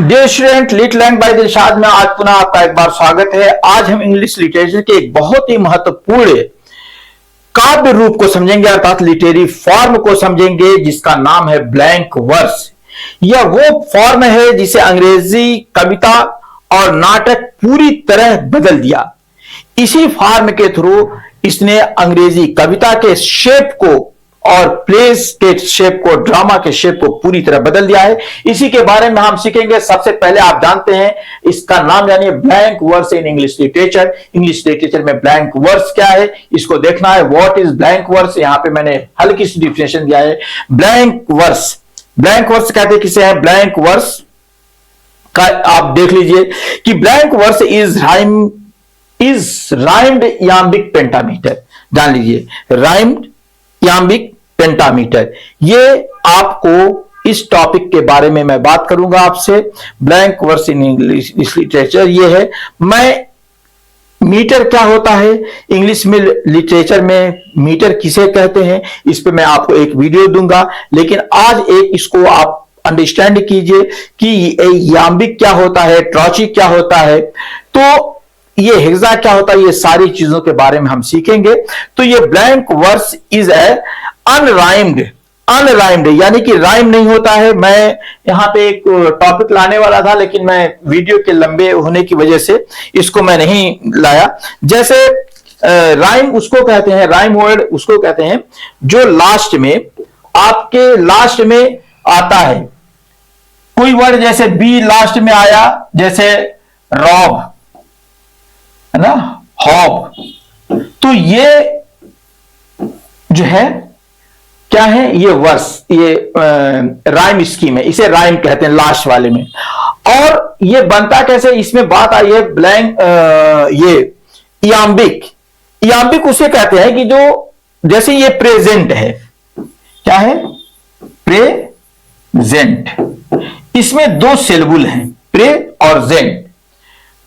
Dear student, lit lang by Dilshad में आज पुनः आपका एक बार स्वागत है। आज हम इंग्लिश लिटरेचर के एक बहुत ही महत्वपूर्ण काव्य रूप को समझेंगे, अर्थात लिटरेरी फॉर्म को समझेंगे, जिसका नाम है ब्लैंक वर्स। यह वो फॉर्म है जिसे अंग्रेजी कविता और नाटक पूरी तरह बदल दिया। इसी फॉर्म के थ्रू इसने अंग्रेजी कविता के शेप को और प्लेस के शेप को, ड्रामा के शेप को पूरी तरह बदल दिया है। इसी के बारे में हम सीखेंगे। सबसे पहले आप जानते हैं इसका नाम यानी blank verse in English literature. English literature में ब्लैंक वर्स क्या है, इसको देखना है। व्हाट इज ब्लैंक वर्स, यहां पे मैंने हल्की सी डिफिनेशन दिया है। ब्लैंक वर्स, ब्लैंक वर्स कहते हैं किसे है? ब्लैंक वर्स का आप देख लीजिए कि blank verse is rhymed iambic pentameter. जान लीजिए, राइम्ड याम्बिक पेंटामीटर। ये आपको इस टॉपिक के बारे में मैं बात करूंगा आपसे। Blank verse in English literature ये है। मैं मीटर क्या होता है, इंग्लिश में लिटरेचर में मीटर किसे कहते हैं, इस पे मैं आपको एक वीडियो दूंगा। लेकिन आज एक इसको आप अंडरस्टैंड कीजिए कि याम्बिक क्या होता है, ट्रॉचिक क्या होता है, तो ये हेक्सा क्या होता है, ये सारी चीजों के बारे में हम सीखेंगे। तो ये blank verse is a unrhymed, unrhymed यानी कि राइम नहीं होता है। मैं यहां पे एक टॉपिक लाने वाला था, लेकिन मैं वीडियो के लंबे होने की वजह से इसको मैं नहीं लाया। जैसे राइम उसको कहते हैं, राइम वर्ड उसको कहते हैं जो लास्ट में, आपके लास्ट में आता है। कोई वर्ड जैसे बी लास्ट में आया, जैसे रॉब है ना, हॉब, तो ये जो है क्या है, ये वर्स, ये राइम स्कीम है, इसे राइम कहते हैं लास्ट वाले में। और ये बनता कैसे, इसमें बात आई है ब्लैंक, ये याम्बिक, याम्बिक उसे कहते हैं कि जो जैसे ये प्रेजेंट है, क्या है, प्रेजेंट, इसमें दो सिलेबल हैं, प्रे और जेंट।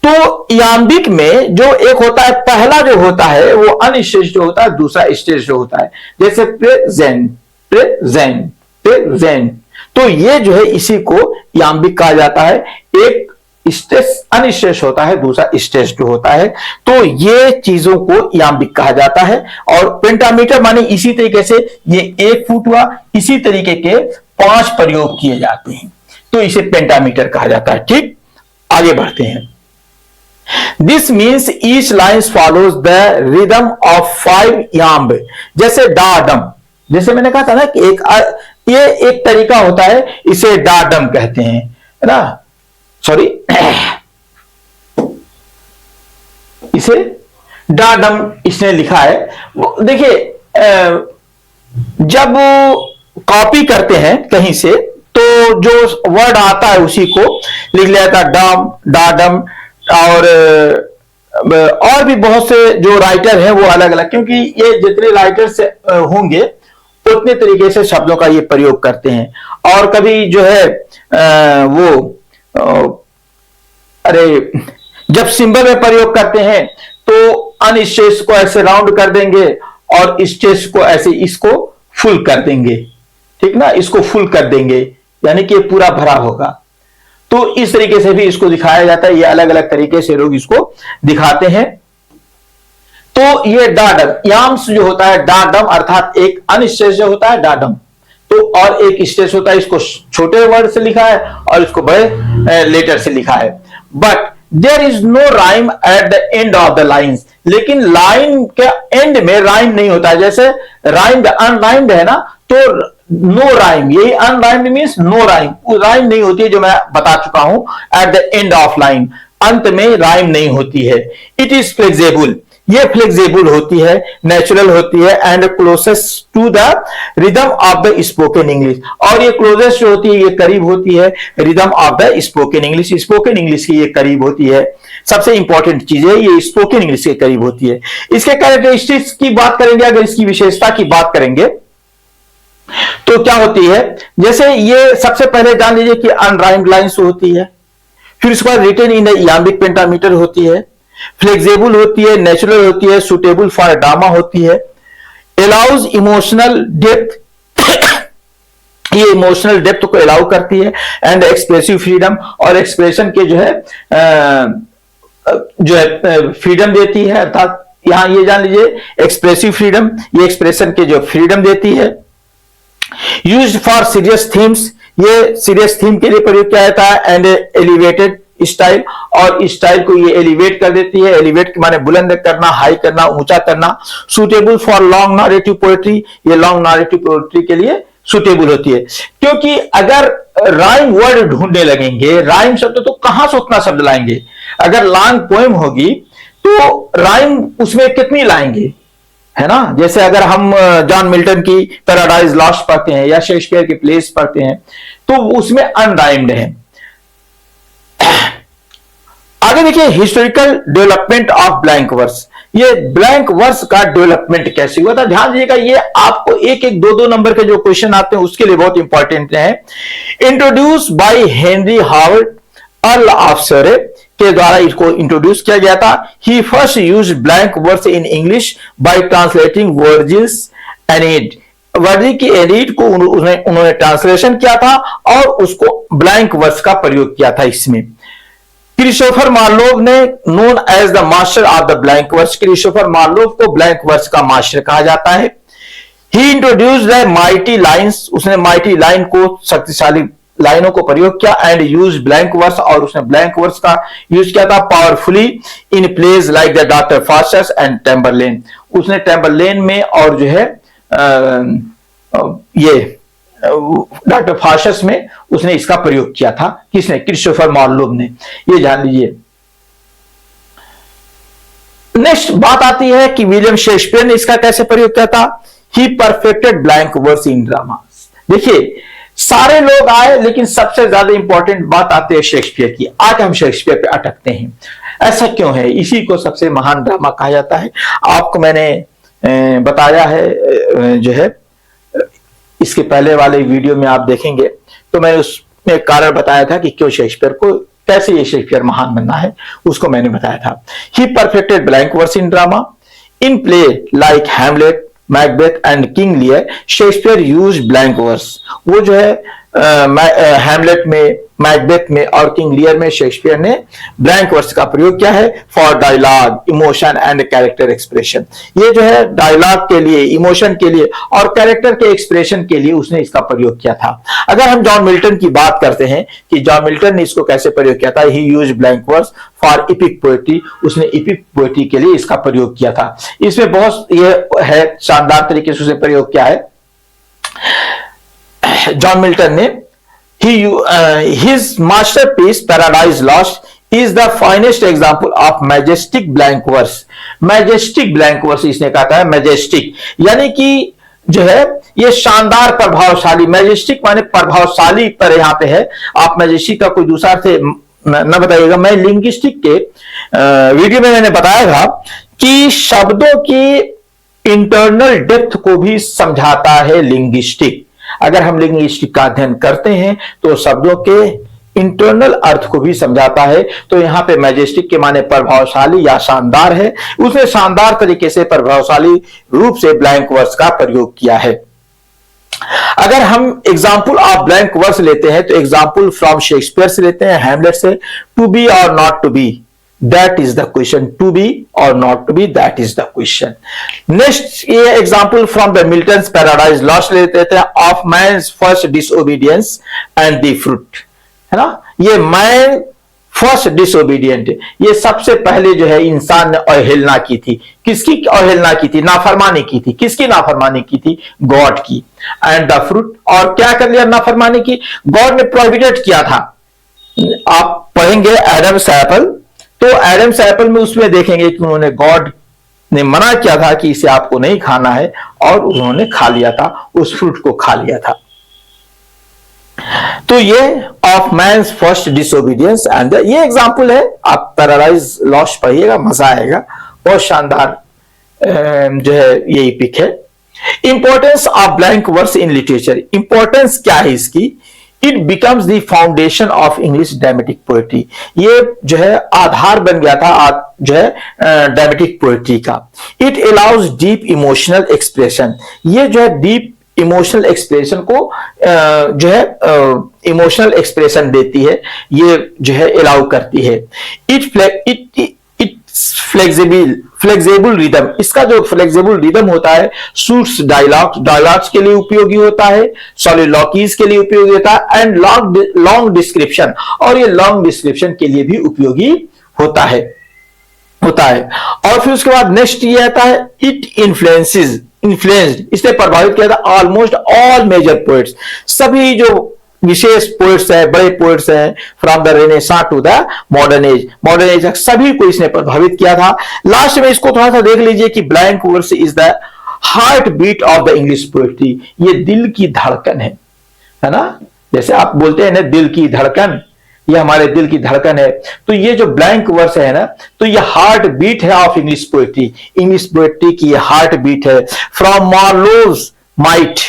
तो याम्बिक में जो एक होता है, पहला जो होता है वो अनस्टेज जो होता है, दूसरा स्टेज जो होता है, जैसे प्रेजेंट, प्रेजेंट, प्रेजेंट। तो ये जो है इसी को याम्बिक कहा जाता है। एक स्टेज अनस्टेज होता है, दूसरा स्टेज जो होता है, तो ये चीजों को याम्बिक कहा जाता है। और पेंटामीटर माने इसी तरीके से ये 1 फुट हुआ, इसी तरीके के 5 प्रयोग किए जाते हैं, तो इसे पेंटामीटर कहा जाता है। ठीक, आगे बढ़ते हैं। This means each line follows the rhythm of 5 yamb। जैसे डाडम, जैसे मैंने कहा था ना कि ये एक तरीका होता है, इसे डाडम कहते हैं, है ना, सॉरी इसे डाडम इसने लिखा है। देखिए, जब कॉपी करते हैं कहीं से तो जो वर्ड आता है उसी को लिख लिया था, डम, डाडम। और भी बहुत से जो राइटर हैं वो अलग अलग, क्योंकि ये जितने राइटर्स होंगे उतने तरीके से शब्दों का ये प्रयोग करते हैं। और कभी जो है अरे जब सिंबल में प्रयोग करते हैं तो अनस्टेज को ऐसे राउंड कर देंगे और स्टेज को ऐसे इसको फुल कर देंगे, ठीक ना, इसको फुल कर देंगे यानी कि पूरा भरा होगा। तो इस तरीके से भी इसको दिखाया जाता है, ये अलग अलग तरीके से लोग इसको दिखाते हैं। तो ये डाडम, याम्स जो होता है, डाडम अर्थात एक अनस्टेज जो होता है डाडम, तो और एक स्टेज होता है, इसको छोटे वर्ड से लिखा है और इसको बड़े लेटर से लिखा है। But there is no rhyme at the end of the lines, लेकिन लाइन के एंड में राइम नहीं होता है। जैसे राइम्ड, अनराइम्ड है ना, तो नो राइम, यही unrhymed means no rhyme, rhyme नहीं होती है, जो मैं बता चुका हूं। At the end of line, अंत में राइम नहीं होती है। इट इज फ्लेक्सिबल, ये फ्लेक्सिबल होती है, नेचुरल होती है, and closest to the rhythm of the spoken English. और ये क्लोजेस्ट जो होती है, ये करीब होती है rhythm of the spoken English, spoken English की ये करीब होती है। सबसे इंपॉर्टेंट चीज है, ये स्पोकन इंग्लिश के करीब होती है। इसके कैरेक्टरिस्टिक्स की बात करेंगे, अगर इसकी विशेषता की बात करेंगे तो क्या होती है, जैसे ये सबसे पहले जान लीजिए कि अनराइम्ड लाइन्स होती है, फिर उसके बाद रिटन इन याम्बिक पेंटामीटर होती है, फ्लेक्सिबल होती है, नेचुरल होती है, सुटेबल फॉर ड्रामा होती है, अलाउज इमोशनल डेप्थ ये इमोशनल डेप्थ को अलाउ करती है, एंड एक्सप्रेसिव फ्रीडम, और एक्सप्रेशन के जो है फ्रीडम देती है। अर्थात यहां ये जान लीजिए एक्सप्रेसिव फ्रीडम, ये एक्सप्रेशन के जो फ्रीडम देती है। यूज्ड फॉर सीरियस थीम्स, ये सीरियस थीम के लिए प्रयोग किया जाता है। एंड एलिवेटेड स्टाइल, और स्टाइल को ये एलिवेट कर देती है। एलिवेट के माने बुलंद करना, हाई करना, ऊंचा करना। Suitable for long narrative poetry, ये लॉन्ग नरेटिव पोएट्री के लिए सुटेबल होती है, क्योंकि अगर राइम वर्ड ढूंढने लगेंगे, राइम शब्द तो कहां से उतना शब्द लाएंगे। अगर लॉन्ग पोएम होगी तो राइम उसमें कितनी लाएंगे, है ना। जैसे अगर हम जॉन मिल्टन की पैराडाइज लॉस्ट पढ़ते हैं या शेक्सपियर की प्लेस पढ़ते हैं तो उसमें अनराइम्ड है। आगे देखिए historical development of blank verse, ये ब्लैंक वर्स का डेवलपमेंट कैसे हुआ था। ध्यान दीजिएगा, ये आपको एक एक दो दो नंबर के जो क्वेश्चन आते हैं उसके लिए बहुत इंपॉर्टेंट है। Introduce by Henry Howard earl of Surrey के द्वारा इसको इंट्रोड्यूस किया गया था। He first used blank verse in English by translating Virgil's Aeneid, Virgil की एनीड को उन्होंने ट्रांसलेशन किया था और उसको ब्लैंक वर्स का प्रयोग किया था इसमें। क्रिस्टोफर मार्लोव ने known as the master of the blank verse, Christopher Marlowe को ब्लैंक वर्स का मास्टर कहा जाता है। He introduced the mighty lines, उसने माइटी लाइन को शक्तिशाली लाइनों को प्रयोग किया। एंड यूज ब्लैंक वर्स, और उसने ब्लैंक वर्स का यूज किया था powerfully in place like the Doctor Faustus and Tamburlaine, उसने टेम्बरलेन में और जो है ये डॉक्टर फास्टस में उसने इसका प्रयोग किया था। किसने? क्रिस्टोफर मार्लोव ने, ये जान लीजिए। नेक्स्ट बात आती है कि विलियम शेक्सपियर ने इसका कैसे प्रयोग किया था। He perfected blank verse in drama. देखिए सारे लोग आए लेकिन सबसे ज्यादा इंपॉर्टेंट बात आती है शेक्सपियर की। आज हम शेक्सपियर पे अटकते हैं, ऐसा क्यों है? इसी को सबसे महान ड्रामा कहा जाता है। आपको मैंने बताया है जो है इसके पहले वाले वीडियो में आप देखेंगे तो मैंने उसमें कारण बताया था कि क्यों शेक्सपियर को, कैसे ये शेक्सपियर महान बनना है, उसको मैंने बताया था। He perfected blank verse in drama in play like Hamlet, Macbeth and King Lear, Shakespeare use blank verse. वो जो है हैमलेट में, मैकबेथ में और किंग लियर में शेक्सपियर ने ब्लैंक वर्स का प्रयोग किया है for dialogue, emotion and character expression. ये जो है डायलॉग के लिए, इमोशन के लिए और कैरेक्टर के एक्सप्रेशन के लिए उसने इसका प्रयोग किया था। अगर हम जॉन मिल्टन की बात करते हैं कि जॉन मिल्टन ने इसको कैसे प्रयोग किया था, he used blank verse for epic poetry, उसने एपिक पोएट्री के लिए इसका प्रयोग किया था। इसमें बहुत ये है शानदार तरीके से उसने प्रयोग किया है जॉन मिल्टन ने। His masterpiece Paradise Lost is the finest example of majestic blank verse. Majestic blank verse इसने कहा था, majestic यानी कि जो है ये शानदार प्रभावशाली, मैजेस्टिक माने प्रभावशाली पर यहाँ पे है। आप मैजेस्टिक का कोई दूसरा अर्थ न बताइएगा। मैं लिंग्विस्टिक के वीडियो में मैंने बताया था कि शब्दों की इंटरनल डेप्थ को भी समझाता है लिंग्विस्टिक। अगर हम लिंग्विस्टिक का अध्ययन करते हैं तो शब्दों के इंटरनल अर्थ को भी समझाता है। तो यहां पे मैजेस्टिक के माने प्रभावशाली या शानदार है, उसने शानदार तरीके से प्रभावशाली रूप से ब्लैंक वर्स का प्रयोग किया है। अगर हम एग्जाम्पल ऑफ ब्लैंक वर्स लेते हैं तो एग्जाम्पल फ्रॉम शेक्सपियर से लेते हैं, हैमलेट से। टू बी और not to be, that is the question. To be or not to be, that is the question. Next ये example from the Milton's Paradise Lost लेते थे, of man's first disobedience and the fruit, है ना। ये man first disobedient, ये सबसे पहले जो है इंसान ने अवहेलना की थी। किसकी अवहेलना की थी? नाफरमानी की थी। किसकी नाफरमानी की थी? गॉड की। एंड द फ्रूट, और क्या कर लिया नाफरमानी की? गॉड ने प्रोहिबिटेड किया था। आप पढ़ेंगे एडम्स एप्पल, तो एडम्स एप्पल में उसमें देखेंगे कि उन्होंने, गॉड ने मना किया था कि इसे आपको नहीं खाना है और उन्होंने खा लिया था, उस फ्रूट को खा लिया था। तो ये of man's first disobedience and ये एग्जांपल है। आप पैराडाइज लॉस्ट पढ़िएगा, मजा आएगा, बहुत शानदार जो है ये एपिक है। Importance of blank verse in literature, importance क्या है इसकी? It becomes the foundation of English dramatic poetry, ये जो है आधार बन गया था जो है ड्रामेटिक पोएट्री का। It allows deep emotional expression, ये जो है डीप इमोशनल एक्सप्रेशन को जो है इमोशनल एक्सप्रेशन देती है, ये जो है अलाउ करती है। इट फ्लेक्सिबल रिदम, इसका जो फ्लेक्सिबल रिदम होता है सूट्स डायलॉग्स के लिए उपयोगी होता है, सॉलिलॉकीज के लिए उपयोगी होता है, एंड लॉन्ग डिस्क्रिप्शन, और ये लॉन्ग डिस्क्रिप्शन के लिए भी उपयोगी होता है। और फिर उसके बाद नेक्स्ट ये आता है इट इन्फ्लुएंस्ड, इसने प्रभावित किया था ऑलमोस्ट ऑल मेजर पोएट्स, सभी जो विशेष पोएट्स है, बड़े पोएट्स हैं, from the Renaissance to the modern age तक सभी को इसने प्रभावित किया था। लास्ट में इसको थोड़ा सा देख लीजिए कि blank verse is the heart beat of the English poetry, ये दिल की धड़कन है ना, जैसे आप बोलते हैं ना दिल की धड़कन, ये हमारे दिल की धड़कन है। तो ये जो ब्लैंक वर्स है ना, तो ये हार्ट बीट है ऑफ इंग्लिश पोएट्री की ये हार्ट बीट है। From Marlowe's might,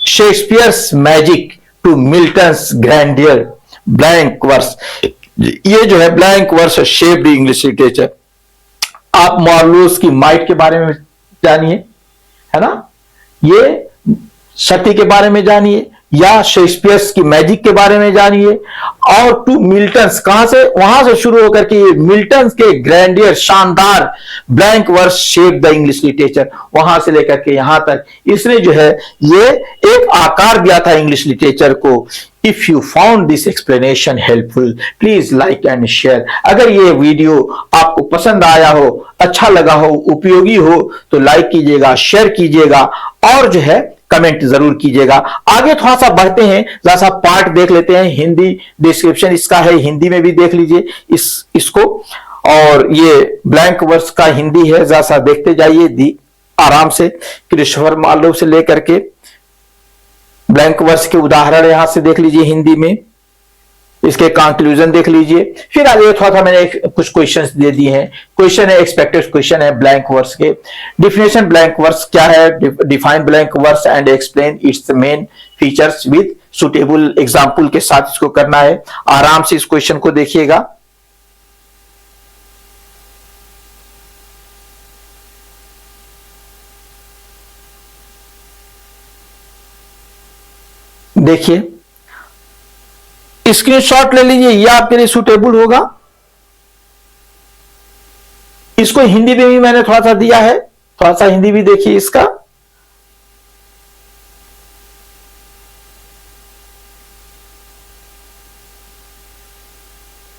Shakespeare's magic to Milton's grandeur, blank verse, ये जो है blank verse shaped English literature. आप मार्लोज की माइट के बारे में जानिए, है ना, ये शक्ति के बारे में जानिए, या शेक्सपियर्स की मैजिक के बारे में जानिए, और टू मिल्टन्स, कहां से, वहां से शुरू होकर के मिल्टन्स के ग्रैंडियर, शानदार, blank verse shape the English literature, वहां से लेकर के यहां तक इसने जो है ये एक आकार दिया था इंग्लिश लिटरेचर को। If you found this explanation helpful please like and share. अगर ये वीडियो आपको पसंद आया हो, अच्छा लगा हो, उपयोगी हो, तो लाइक कीजिएगा, शेयर कीजिएगा, और जो है कमेंट जरूर कीजिएगा। आगे थोड़ा सा बढ़ते हैं, जरा सा पार्ट देख लेते हैं, हिंदी डिस्क्रिप्शन इसका है, हिंदी में भी देख लीजिए इसको, और ये ब्लैंक वर्स का हिंदी है, जरा सा देखते जाइए आराम से। क्रिस्टोफर मार्लो से लेकर के ब्लैंक वर्स के उदाहरण यहां से देख लीजिए हिंदी में, इसके कंक्लूजन देख लीजिए। फिर आगे थोड़ा सा मैंने कुछ क्वेश्चंस दे दिए हैं, क्वेश्चन है, एक्सपेक्टेड क्वेश्चन है ब्लैंक वर्स के। डिफिनेशन ब्लैंक वर्स क्या है, define blank verse and explain its main features with suitable example के साथ इसको करना है। आराम से इस क्वेश्चन को देखिएगा। देखिए, स्क्रीनशॉट ले लीजिए, यह आपके लिए सुटेबल होगा। इसको हिंदी में भी मैंने थोड़ा सा दिया है, थोड़ा सा हिंदी भी देखिए इसका।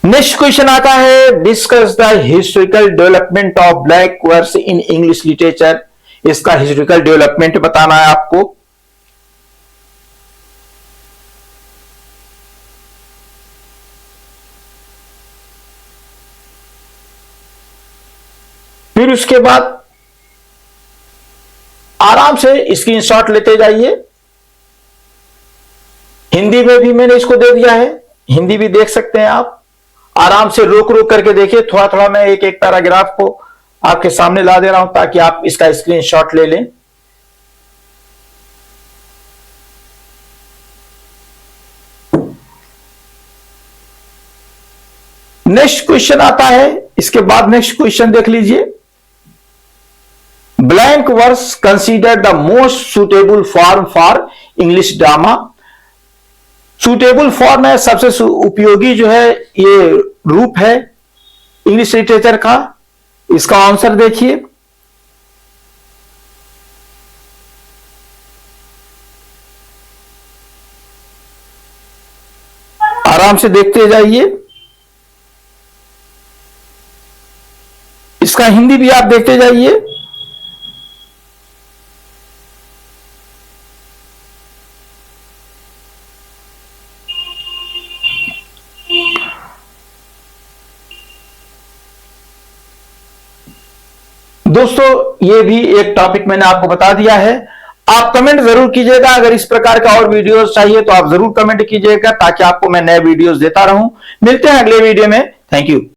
नेक्स्ट क्वेश्चन आता है, discuss the historical development of blank verse in English literature. इसका हिस्टोरिकल डेवलपमेंट बताना है आपको। फिर उसके बाद आराम से स्क्रीनशॉट लेते जाइए। हिंदी में भी मैंने इसको दे दिया है, हिंदी भी देख सकते हैं आप। आराम से रोक करके देखिए, थोड़ा थोड़ा मैं एक एक पैराग्राफ को आपके सामने ला दे रहा हूं ताकि आप इसका स्क्रीनशॉट ले लें। नेक्स्ट क्वेश्चन आता है, इसके बाद नेक्स्ट क्वेश्चन देख लीजिए। Blank verse consider the most suitable form for English drama. Suitable form है, सबसे उपयोगी जो है ये रूप है इंग्लिश लिटरेचर का। इसका आंसर देखिए, आराम से देखते जाइए। इसका हिंदी भी आप देखते जाइए। दोस्तों, ये भी एक टॉपिक मैंने आपको बता दिया है। आप कमेंट जरूर कीजिएगा, अगर इस प्रकार का और वीडियोस चाहिए तो आप जरूर कमेंट कीजिएगा ताकि आपको मैं नए वीडियोस देता रहूं। मिलते हैं अगले वीडियो में। Thank you.